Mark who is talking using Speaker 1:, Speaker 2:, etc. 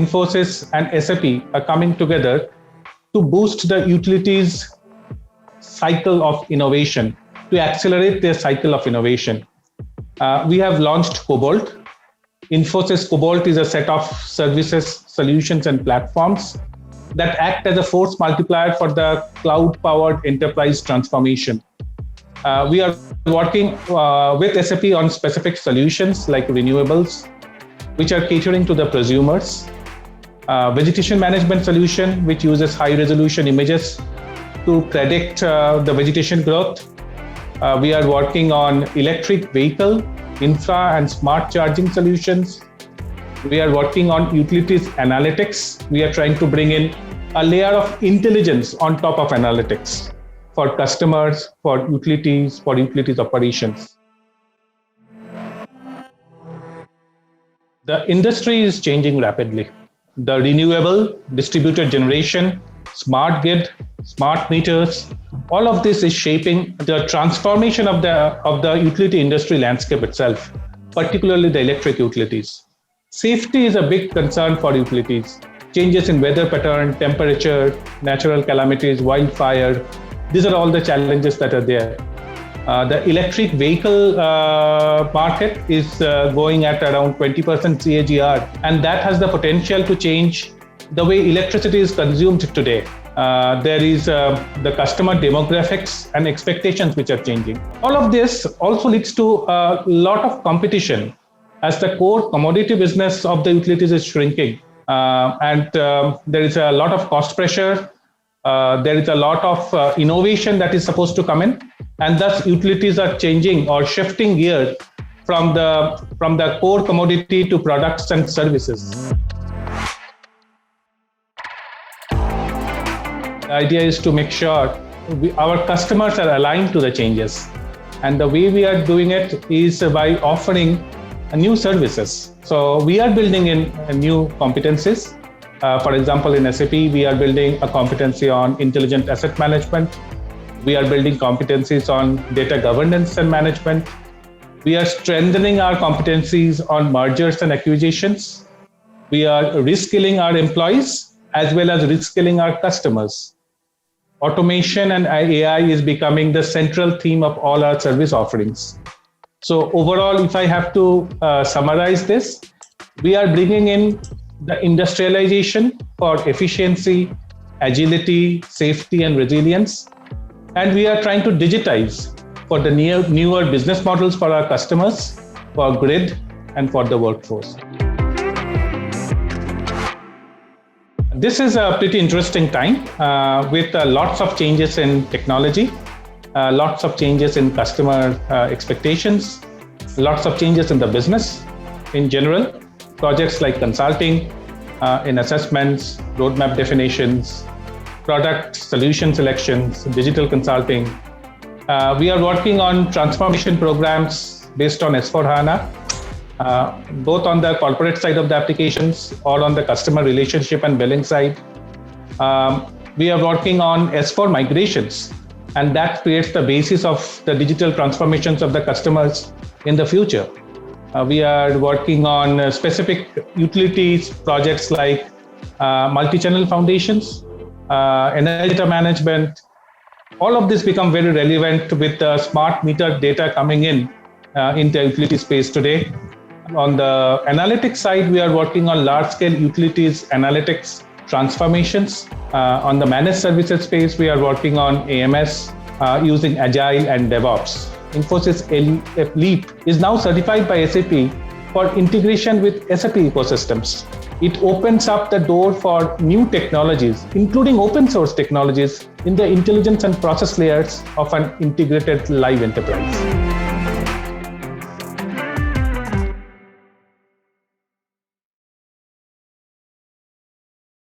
Speaker 1: Infosys and SAP are coming together to boost the utilities cycle of innovation, to accelerate their cycle of innovation. We have launched Cobalt. Infosys Cobalt is a set of services, solutions, and platforms that act as a force multiplier for the cloud-powered enterprise transformation. We are working with SAP on specific solutions like renewables, which are catering to the prosumers, vegetation management solution, which uses high-resolution images to predict the vegetation growth. We are working on electric vehicle, infra, and smart charging solutions. We are working on utilities analytics. We are trying to bring in a layer of intelligence on top of analytics for customers, for utilities operations. The industry is changing rapidly. The renewable, distributed generation, smart grid, smart meters, all of this is shaping the transformation of the utility industry landscape itself, particularly the electric utilities. Safety is a big concern for utilities. Changes in weather pattern, temperature, natural calamities, wildfire, these are all the challenges that are there. The electric vehicle market is going at around 20% CAGR, and that has the potential to change the way electricity is consumed today. There is the customer demographics and expectations which are changing. All of this also leads to a lot of competition as the core commodity business of the utilities is shrinking. And there is a lot of cost pressure. There is a lot of innovation that is supposed to come in, and thus utilities are changing or shifting gear from the core commodity to products and services. The idea is to make sure our customers are aligned to the changes, and the way we are doing it is by offering new services. So we are building in new competencies. For example, in SAP, we are building a competency on intelligent asset management. We are building competencies on data governance and management. We are strengthening our competencies on mergers and acquisitions. We are reskilling our employees as well as reskilling our customers. Automation and AI is becoming the central theme of all our service offerings. So overall, if I have to summarize this, we are bringing in the industrialization for efficiency, agility, safety, and resilience. And we are trying to digitize for the newer business models for our customers, for grid, and for the workforce. This is a pretty interesting time with lots of changes in technology, lots of changes in customer expectations, lots of changes in the business in general. Projects like consulting, in assessments, roadmap definitions, product solution selections, digital consulting. We are working on transformation programs based on S/4HANA, both on the corporate side of the applications or on the customer relationship and billing side. We are working on S/4 migrations, and that creates the basis of the digital transformations of the customers in the future. We are working on specific utilities projects like multi-channel foundations, energy data management. All of this become very relevant with the smart meter data coming in the utility space today. On the analytics side, we are working on large-scale utilities analytics transformations. On the managed services space, we are working on AMS using Agile and DevOps. Infosys Leap is now certified by SAP for integration with SAP ecosystems. It opens up the door for new technologies, including open source technologies, in the intelligence and process layers of an integrated live enterprise.